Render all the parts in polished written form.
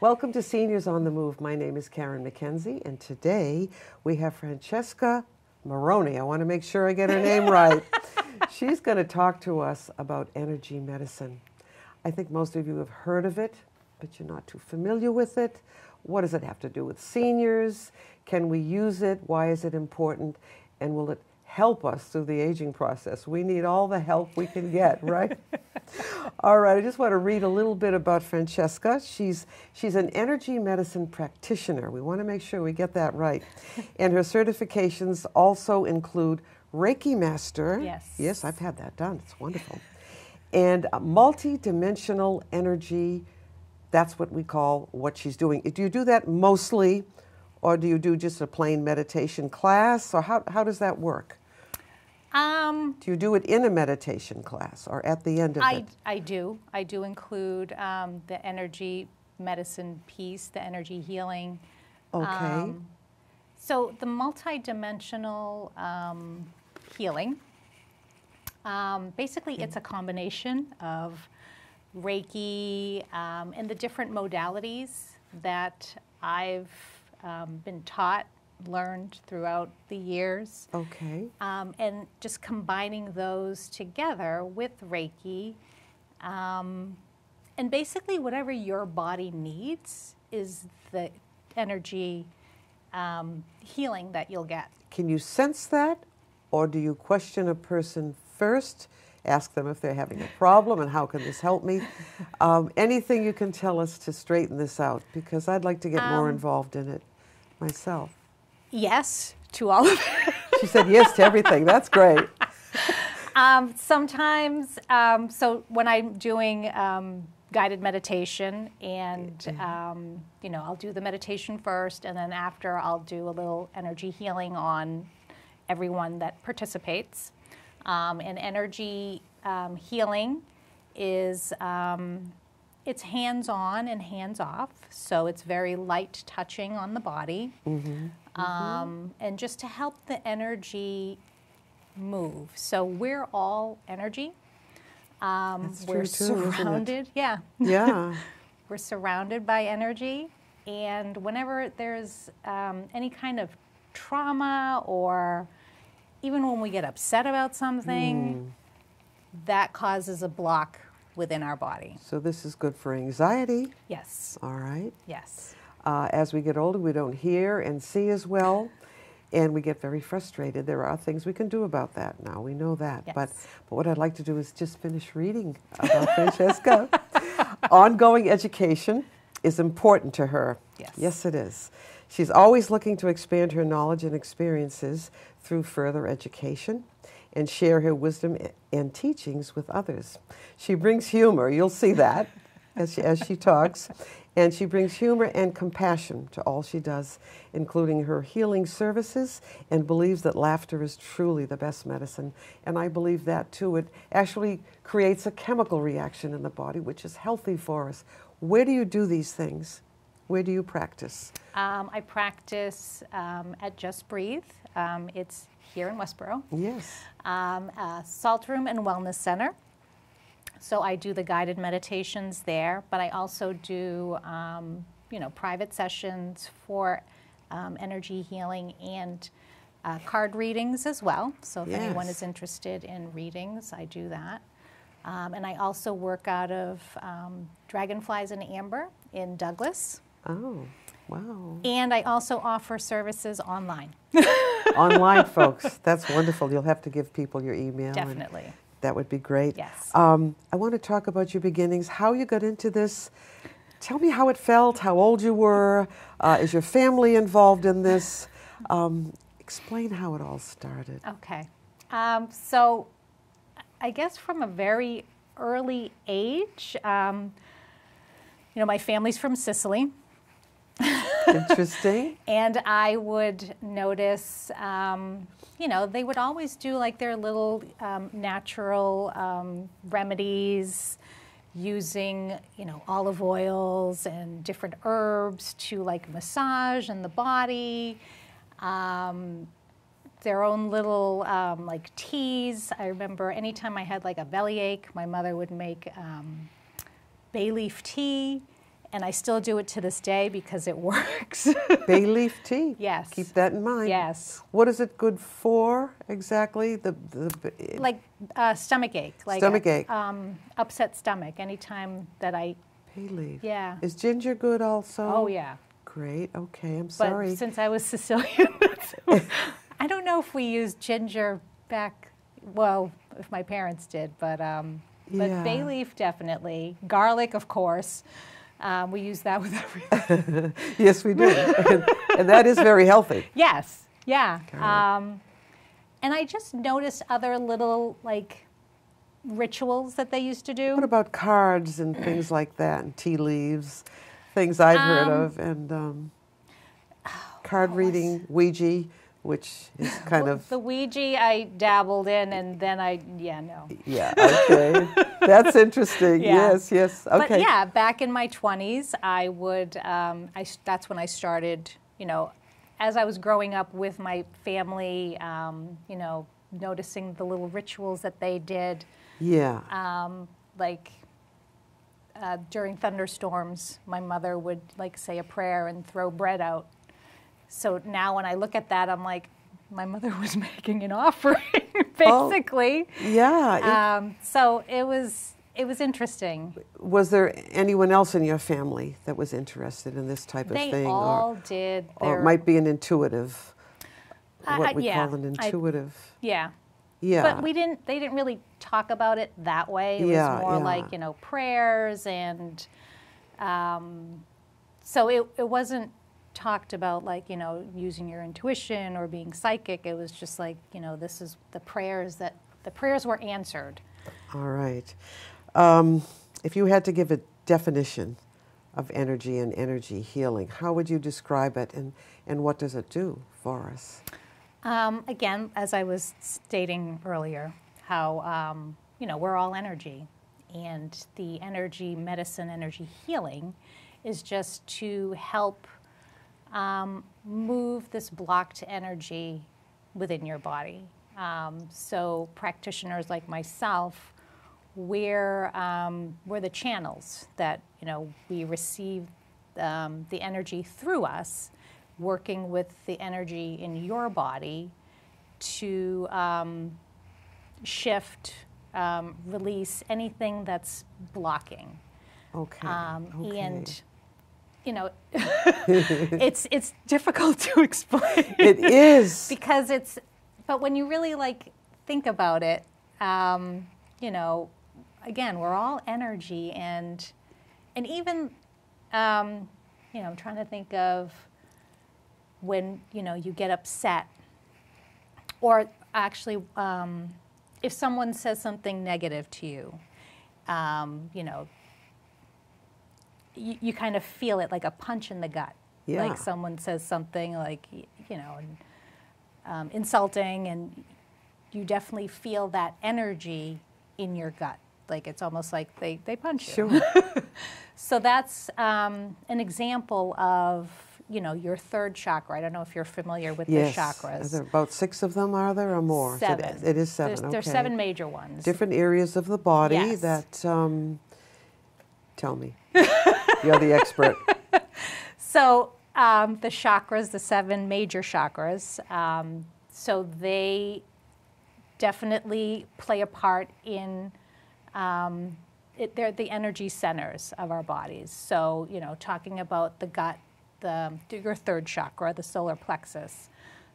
Welcome to Seniors on the Move. My name is Karen McKenzie, and today we have Francesca Marrone. I want to make sure I get her name right. She's going to talk to us about energy medicine. I think most of you have heard of it, but you're not too familiar with it. What does it have to do with seniors? Can we use it? Why is it important? And will it help us through the aging process? We need all the help we can get, right? All right, I just want to read a little bit about Francesca. She's an energy medicine practitioner. We want to make sure we get that right. And her certifications also include Reiki Master. Yes. Yes, I've had that done. It's wonderful. And multi-dimensional energy. That's what we call what she's doing. Do you do that mostly, or do you do just a plain meditation class, or how does that work? Do you do it in a meditation class or at the end of it? I do. I do include the energy medicine piece, the energy healing. Okay. So the multidimensional healing, basically it's a combination of Reiki and the different modalities that I've been taught, learned throughout the years. Okay. And just combining those together with Reiki. And basically whatever your body needs is the energy healing that you'll get. Can you sense that, or do you question a person first, ask them if they're having a problem and how can this help me? Anything you can tell us to straighten this out, because I'd like to get more involved in it myself. Yes, to all of it. She said yes to everything. That's great. Sometimes, so when I'm doing guided meditation, and you know, I'll do the meditation first, and then after I'll do a little energy healing on everyone that participates. And energy healing is it's hands-on and hands-off, so it's very light touching on the body, and just to help the energy move. So we're all energy. We're surrounded, yeah. We're surrounded by energy, and whenever there's any kind of trauma, or even when we get upset about something, that causes a block within our body. So this is good for anxiety. Yes. All right. Yes. As we get older, we don't hear and see as well, and we get very frustrated. There are things we can do about that now. We know that. Yes. But what I'd like to do is just finish reading about Francesca. Ongoing education is important to her. Yes. Yes, it is. She's always looking to expand her knowledge and experiences through further education and share her wisdom and teachings with others. She brings humor, you'll see that as she talks, and she brings humor and compassion to all she does, including her healing services, and believes that laughter is truly the best medicine. And I believe that too. It actually creates a chemical reaction in the body, which is healthy for us. Where do you do these things? Where do you practice? I practice at Just Breathe. It's here in Westboro. Yes. Salt Room and Wellness Center. So I do the guided meditations there, but I also do you know, private sessions for energy healing and card readings as well. So if anyone is interested in readings, I do that. And I also work out of Dragonflies and Amber in Douglas. Oh, wow. And I also offer services online. Online, folks. That's wonderful. You'll have to give people your email. Definitely. That would be great. Yes. I want to talk about your beginnings, how you got into this. Tell me how it felt, how old you were. Is your family involved in this? Explain how it all started. Okay. So I guess from a very early age, you know, my family's from Sicily. Interesting. And I would notice, you know, they would always do like their little natural remedies using, you know, olive oils and different herbs to like massage in the body. Their own little like teas. I remember anytime I had like a bellyache, my mother would make bay leaf tea And I still do it to this day because it works. Bay leaf tea. Yes. Keep that in mind. Yes. What is it good for exactly? Like stomach ache. Like stomach ache. Upset stomach. Anytime that I. Bay leaf. Yeah. Is ginger good also? Oh yeah. Great. Okay. I'm sorry. But since I was Sicilian, I don't know if we used ginger back. Well, if my parents did, but bay leaf definitely. Garlic, of course. We use that with everything. Yes, we do. And that is very healthy. Yes, yeah. And I just noticed other little, like, rituals that they used to do. What about cards and things like that, and tea leaves, things I've heard of, and card reading, Ouija, which is kind of... The Ouija I dabbled in, and then no. Yeah, okay. That's interesting. Yeah. Yes, okay. But yeah, back in my 20s, I would, that's when I started, as I was growing up with my family, noticing the little rituals that they did. Yeah. During thunderstorms, my mother would, say a prayer and throw bread out. So now when I look at that, I'm like, my mother was making an offering, basically. Oh, yeah. So it was interesting. Was there anyone else in your family that was interested in this type of thing? They all did. Or it might be an intuitive, what we yeah, call an intuitive. Yeah. Yeah. But they didn't really talk about it that way. It was more like, prayers and, so it wasn't talked about like, using your intuition or being psychic. It was just like, this is the prayers were answered. All right. If you had to give a definition of energy and energy healing, how would you describe it, and what does it do for us? Again, as I was stating earlier, how, we're all energy, and the energy medicine, energy healing is just to help move this blocked energy within your body. So practitioners like myself, we're the channels that, we receive the energy through us, working with the energy in your body to shift, release anything that's blocking. Okay. And it's difficult to explain. It is. Because but when you really think about it, again, we're all energy, and even, I'm trying to think of when, you get upset, or actually, if someone says something negative to you, you kind of feel it like a punch in the gut. Yeah. Like someone says something insulting, and you definitely feel that energy in your gut. Like it's almost like they punch you. Sure. So that's an example of, your third chakra. I don't know if you're familiar with the chakras. Are there about 6 of them, are there, or more? 7. It is 7, There's 7 major ones. Different areas of the body that, tell me. You're the expert. So the chakras, the 7 major chakras, so they definitely play a part in, they're the energy centers of our bodies. So, talking about the gut, your third chakra, the solar plexus.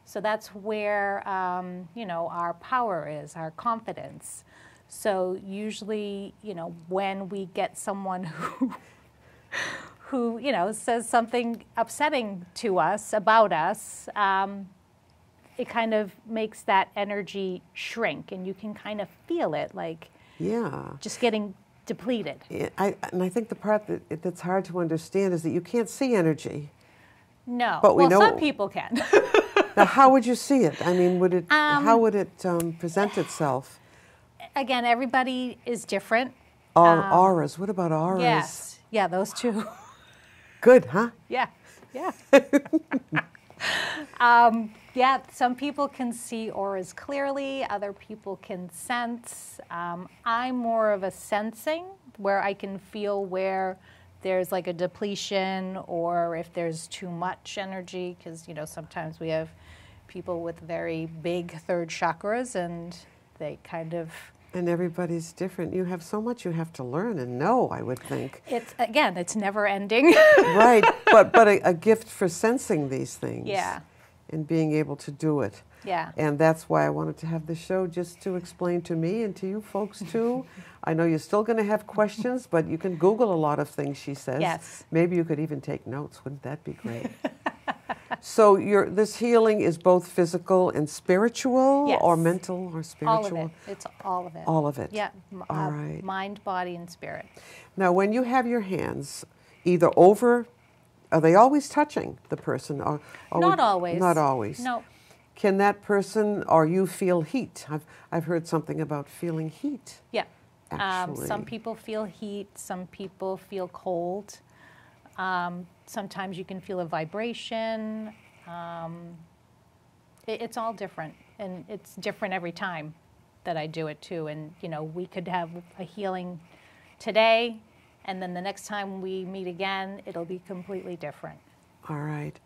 So that's where, our power is, our confidence. So usually, when we get someone who says something upsetting to us, about us, it kind of makes that energy shrink, and you can kind of feel it, just getting depleted. And I think the part that's hard to understand is that you can't see energy. No. But we know. Some people can. Now, how would you see it? I mean, how would it present itself? Again, everybody is different. Auras. What about auras? Yes. Yeah, those two. Good, huh? Yeah. Yeah, some people can see auras clearly. Other people can sense. I'm more of a sensing, where I can feel where there's like a depletion or if there's too much energy, because, you know, sometimes we have people with very big third chakras and they kind of... And everybody's different. You have so much you have to learn and know, I would think. It's, again, it's never ending. Right, but a gift for sensing these things. Yeah. And being able to do it. Yeah. And that's why I wanted to have the show, just to explain to me and to you folks too. I know you're still going to have questions, but you can Google a lot of things she says. Yes. Maybe you could even take notes. Wouldn't that be great? So this healing is both physical and spiritual, yes. or mental or spiritual? All of it. It's all of it. All of it. Yeah. All right. Mind, body, and spirit. Now, when you have your hands either over, are they always touching the person? Or Not always. Not always. No. Can that person or you feel heat? I've heard something about feeling heat. Yeah. Actually. Some people feel heat. Some people feel cold. Sometimes you can feel a vibration. It's all different, and it's different every time that I do it too. And you know, we could have a healing today, and then the next time we meet again, it'll be completely different. All right.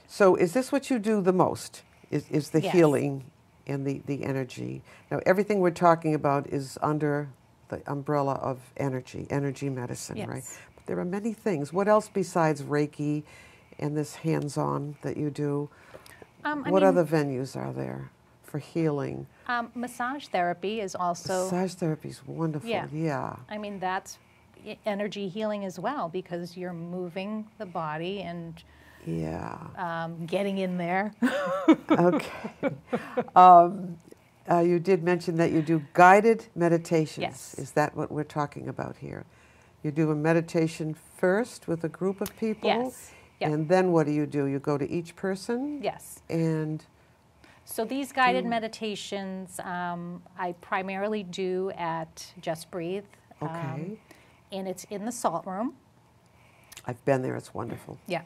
So is this what you do the most? Is the Yes. healing and the energy? Now, everything we're talking about is under the umbrella of energy medicine, Yes. right? But there are many things. What else besides Reiki and this hands-on that you do? What other venues are there for healing? Massage therapy is also... Massage therapy is wonderful, yeah. I mean, that's energy healing as well, because you're moving the body and getting in there. Okay. You did mention that you do guided meditations. Yes. Is that what we're talking about here? You do a meditation first with a group of people? Yes. Yep. And then what do? You go to each person? Yes. And so these guided meditations, I primarily do at Just Breathe. Okay. And it's in the salt room. I've been there. It's wonderful. Yeah.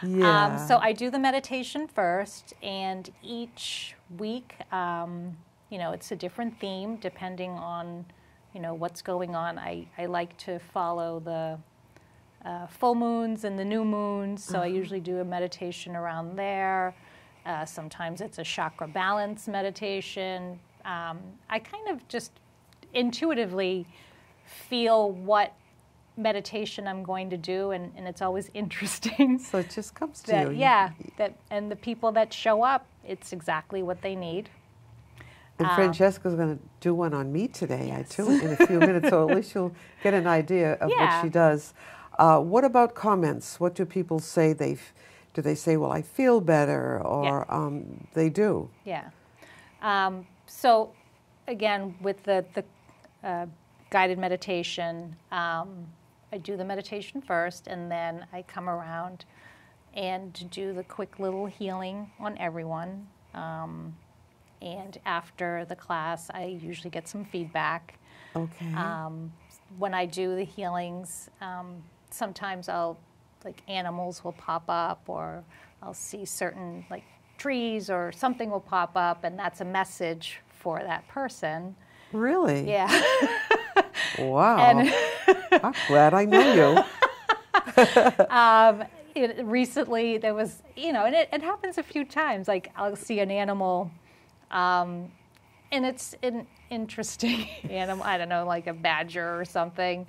Yeah. So I do the meditation first, and each week, you know, it's a different theme depending on, you know, what's going on. I like to follow the full moons and the new moons, so I usually do a meditation around there. Sometimes it's a chakra balance meditation. I kind of just intuitively feel what meditation I'm going to do, and it's always interesting. So it just comes to that, you. yeah, and the people that show up, it's exactly what they need. And Francesca's going to do one on me today, Yes. too, in a few minutes, so at least you'll get an idea of what she does. What about comments? What do people say? Do they say, well, I feel better, or they do? Yeah. So, again, with the guided meditation, I do the meditation first, and then I come around and do the quick little healing on everyone. And after the class, I usually get some feedback. Okay. When I do the healings, sometimes animals will pop up, or I'll see certain trees or something will pop up, and that's a message for that person. Really? Yeah. Wow. And I'm glad I know you. Recently there was, and it happens a few times. I'll see an animal, and it's an interesting animal. I don't know, like a badger or something.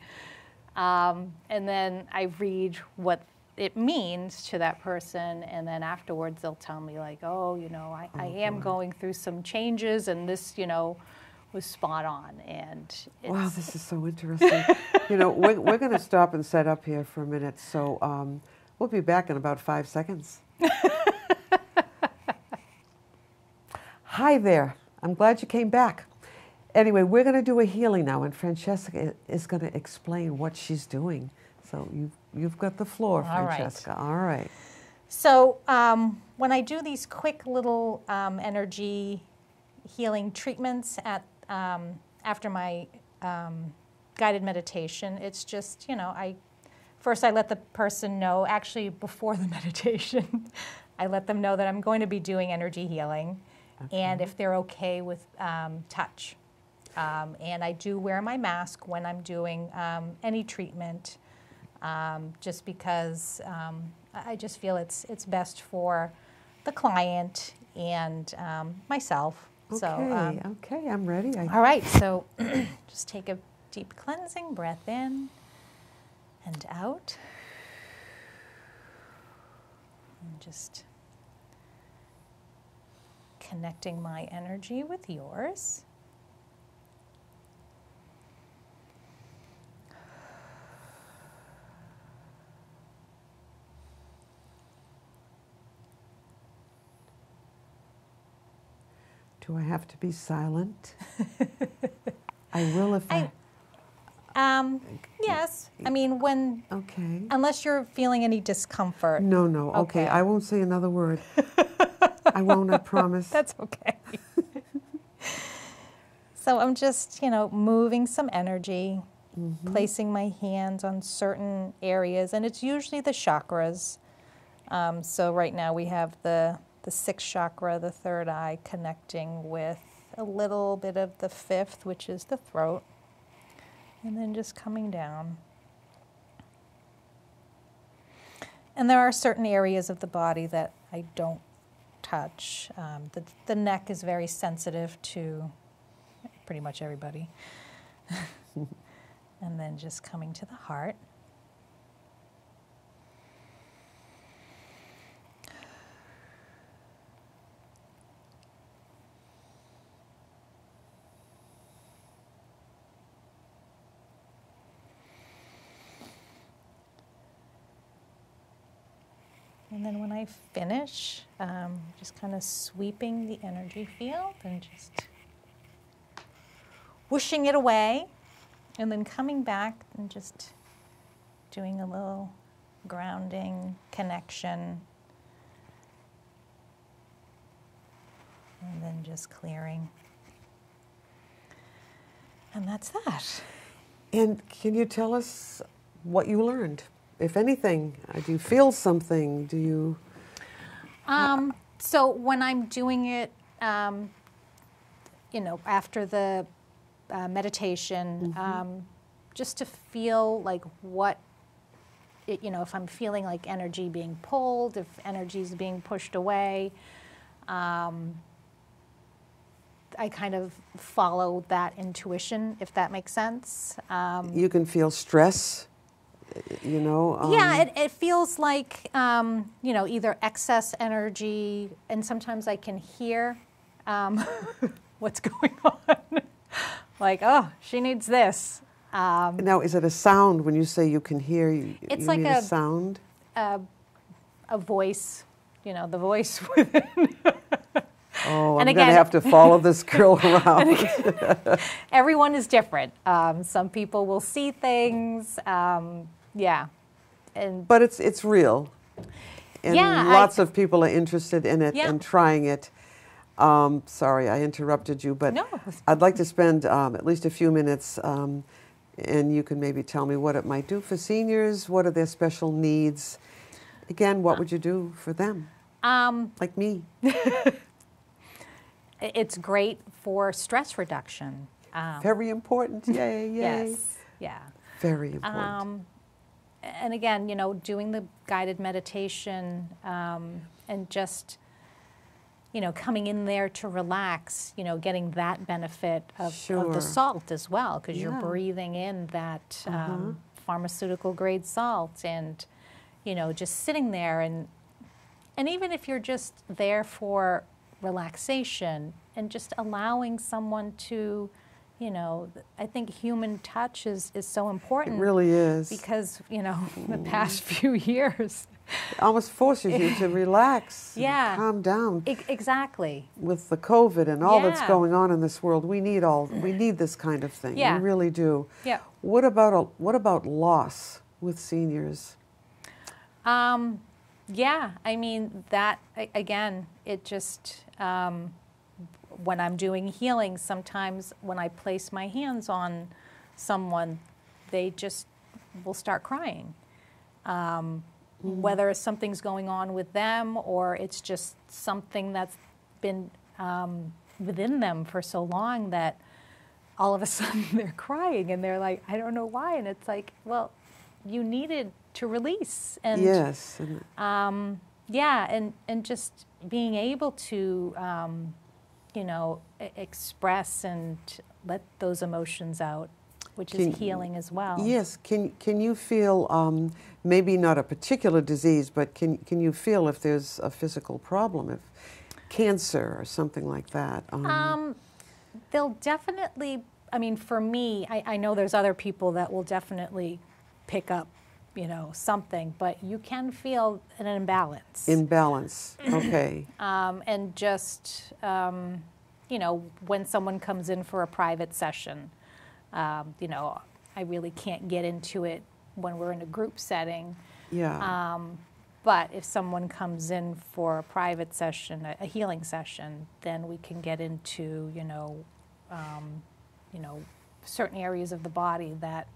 And then I read what it means to that person, and then afterwards they'll tell me I am going through some changes, and this, was spot on. And wow, this is so interesting. We're going to stop and set up here for a minute, so we'll be back in about 5 seconds. Hi there. I'm glad you came back. Anyway, we're going to do a healing now, and Francesca is going to explain what she's doing. So you've got the floor, Francesca. All right. So when I do these quick little energy healing treatments after my guided meditation, it's just, first I let the person know, actually before the meditation, I let them know that I'm going to be doing energy healing, and if they're okay with touch. And I do wear my mask when I'm doing any treatment, just because I just feel it's best for the client and myself. Okay, So, okay, I'm ready. all right, so just take a deep cleansing breath in and out. And just connecting my energy with yours. Do I have to be silent? I will if Yes. I mean, when, Okay. unless you're feeling any discomfort. No, no. Okay. Okay. I won't say another word. I won't, I promise. That's okay. So I'm just, moving some energy, placing my hands on certain areas, and it's usually the chakras. So right now we have the sixth chakra, the third eye, connecting with a little bit of the fifth, which is the throat, and then just coming down. And there are certain areas of the body that I don't touch. The neck is very sensitive to pretty much everybody. And then just coming to the heart. And then when I finish, just kind of sweeping the energy field and just whooshing it away, and then coming back and just doing a little grounding connection, and then just clearing. And that's that. And can you tell us what you learned? If anything, do you feel something? Do you? So when I'm doing it, after the meditation, just to feel like if I'm feeling like energy being pulled, if energy is being pushed away, I kind of follow that intuition, if that makes sense. You can feel stress. Yeah, it feels like, either excess energy, and sometimes I can hear what's going on. Like, oh, she needs this. Now, is it a sound when you say you can hear? It's you like mean a sound? A voice, the voice within. Oh, And I'm going to have to follow this girl around. Everyone is different. Some people will see things. Yeah. But it's real. And Yeah, lots of people are interested in it Yeah. and trying it. Sorry, I interrupted you, but No. I'd like to spend at least a few minutes, and you can maybe tell me what it might do for seniors. What are their special needs? Again, what would you do for them? Like me. It's great for stress reduction. Very important. Yay, yay. Yes. Yeah. Very important. And again, doing the guided meditation and just, coming in there to relax, getting that benefit of the salt as well, because you're breathing in that pharmaceutical grade salt, and, just sitting there, and even if you're just there for relaxation and just allowing someone to, I think human touch is so important. It really is. Because, the past few years. It almost forces you to relax, Yeah. and calm down. Exactly. With the COVID and all that's Yeah. going on in this world, we need this kind of thing. Yeah. We really do. Yeah. What about loss with seniors? Yeah, I mean, that, again, it just, when I'm doing healing, sometimes when I place my hands on someone, they just will start crying. Whether something's going on with them or it's just something that's been within them for so long that, all of a sudden they're crying and they're like, I don't know why. And it's like, well, you needed to release. And yes. yeah, and just being able to, you know, express and let those emotions out, which is healing as well. Yes. Can you feel, maybe not a particular disease, but can you feel if there's a physical problem, if cancer or something like that? They'll definitely, I mean, for me, I know there's other people that will definitely pick up, you know, something, but you can feel an imbalance. Imbalance, okay. And just, you know, when someone comes in for a private session, you know, I really can't get into it when we're in a group setting. Yeah. But if someone comes in for a private session, a healing session, then we can get into, you know, certain areas of the body that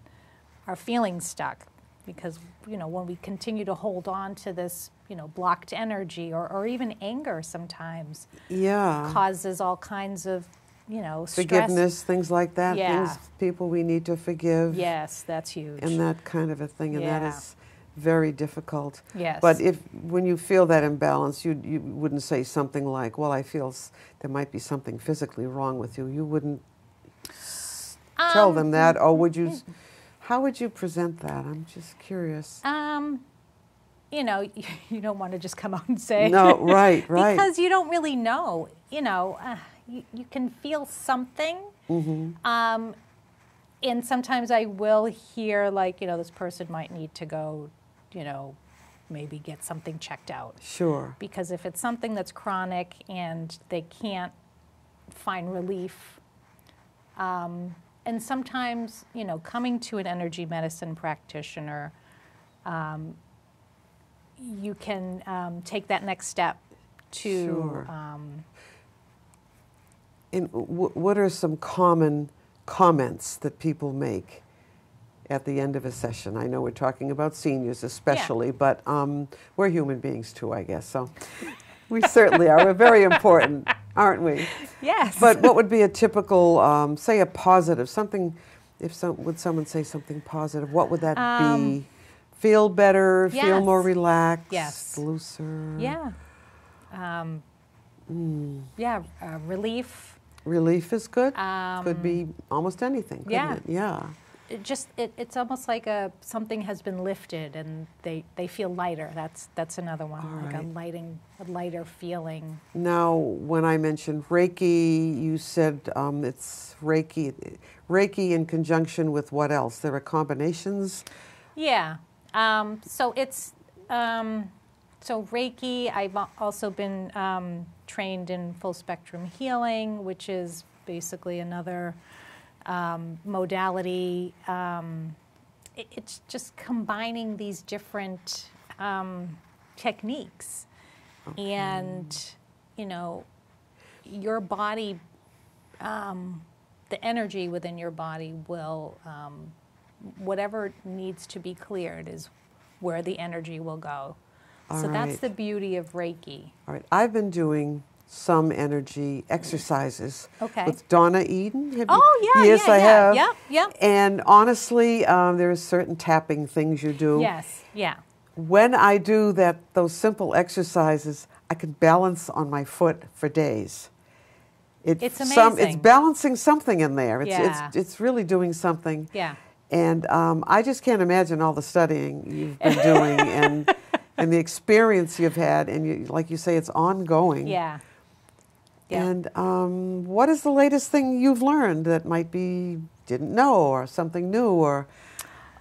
are feeling stuck. Because, you know, when we continue to hold on to this, you know, blocked energy or even anger sometimes, yeah, causes all kinds of, you know, stress. Forgiveness, things like that, Yeah. things, people we need to forgive. Yes, that's huge. And that kind of a thing, and that Yeah. is very difficult. Yes. But when you feel that imbalance, you wouldn't say something like, well, I feel there might be something physically wrong with you. You wouldn't tell them that, or would you, how would you present that? I'm just curious. You know, you don't want to just come out and say. No, right. Because you don't really know. You know, you can feel something. Mm-hmm. And sometimes I will hear, like, you know, this person might need to go, you know, maybe get something checked out. Sure. Because if it's something that's chronic and they can't find relief, and sometimes, you know, coming to an energy medicine practitioner, you can take that next step to. Sure. And what are some common comments that people make at the end of a session? I know we're talking about seniors especially, but we're human beings too, I guess. So we certainly are. We're very important, aren't we? Yes. But what would be a typical, say a positive, something, would someone say something positive, what would that be? Feel better, feel Yes. more relaxed, Yes. looser? Yeah. Yeah, relief. Relief is good? Could be almost anything, couldn't yeah. it? Yeah. It's almost like something has been lifted and they feel lighter. That's another one, All like right. a lighter feeling. Now, when I mentioned Reiki, you said it's Reiki in conjunction with what else? There are combinations? Yeah. So it's so Reiki. I've also been trained in full spectrum healing, which is basically another modality. It's just combining these different techniques, and you know, your body, the energy within your body will, whatever needs to be cleared is where the energy will go. All so that's right. the beauty of Reiki. All right. I've been doing some energy exercises Okay. with Donna Eden. Have Oh, you? yeah, Yes, yeah, I yeah. have. Yep. And honestly, there are certain tapping things you do. Yes, yeah. When I do those simple exercises, I can balance on my foot for days. It's It's amazing. balancing something in there. Yeah. It's really doing something. Yeah. And I just can't imagine all the studying you've been doing and the experience you've had. And like you say, it's ongoing. Yeah. Yeah. And what is the latest thing you've learned that might be didn't know, or something new, or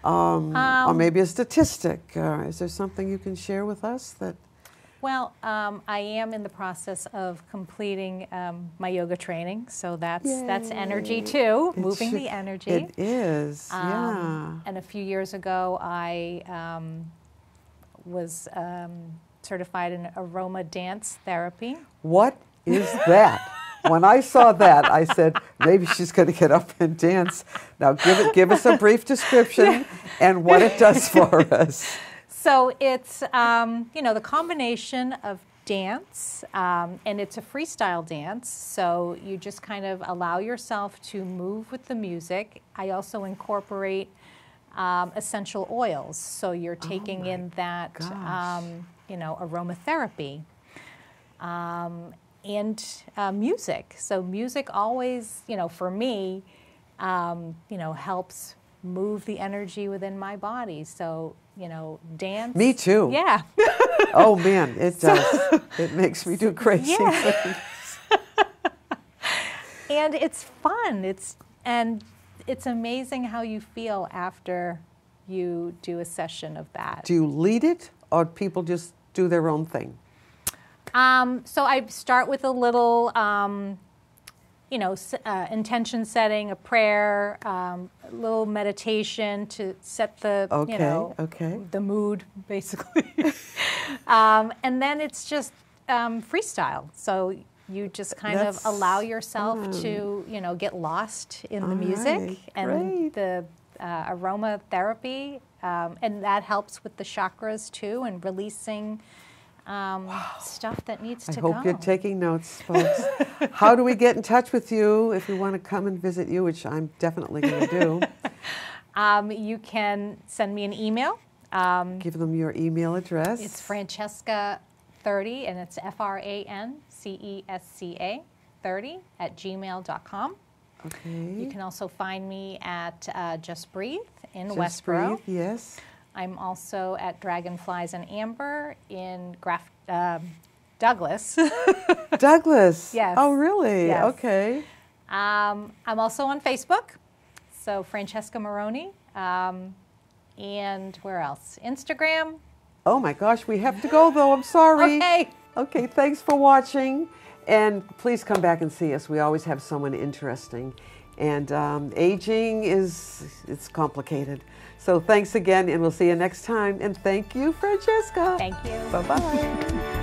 maybe a statistic? Is there something you can share with us that? Well, I am in the process of completing my yoga training, so that's energy too, moving the energy. It is, yeah. And a few years ago, I was certified in Aroma dance therapy. What is that? When I saw that, I said, maybe she's going to get up and dance. Now, give us a brief description and what it does for us. So it's, you know, the combination of dance, and it's a freestyle dance, so you just kind of allow yourself to move with the music. I also incorporate essential oils, so you're taking in that, you know, aromatherapy, and music. So music always, you know, for me, you know, helps move the energy within my body. So, you know, dance. Me too. Yeah. Oh man, it does. It makes me do crazy things. And it's fun. It's amazing how you feel after you do a session of that. Do you lead it, or people just do their own thing? So I start with a little, you know, intention setting, a prayer, a little meditation to set the, you know, the mood, basically. And then it's just freestyle. So you just kind of allow yourself to, you know, get lost in the music and the aromatherapy, and that helps with the chakras too, and releasing stuff that needs to go. I hope you're taking notes, folks. How do we get in touch with you if we want to come and visit you, which I'm definitely going to do? You can send me an email. Give them your email address. It's Francesca30, and it's Francesca 30 @gmail.com. Okay. You can also find me at Just Breathe in Just Westboro. Breathe, yes. I'm also at Dragonflies and Amber in Douglas. Douglas? Yes. Oh, really? Yes. Okay. I'm also on Facebook, so Francesca Marrone. And where else? Instagram. Oh my gosh, we have to go though. I'm sorry. Okay. Okay, thanks for watching. And please come back and see us. We always have someone interesting. And aging it's complicated. So thanks again, and we'll see you next time. And thank you, Francesca. Thank you. Bye-bye.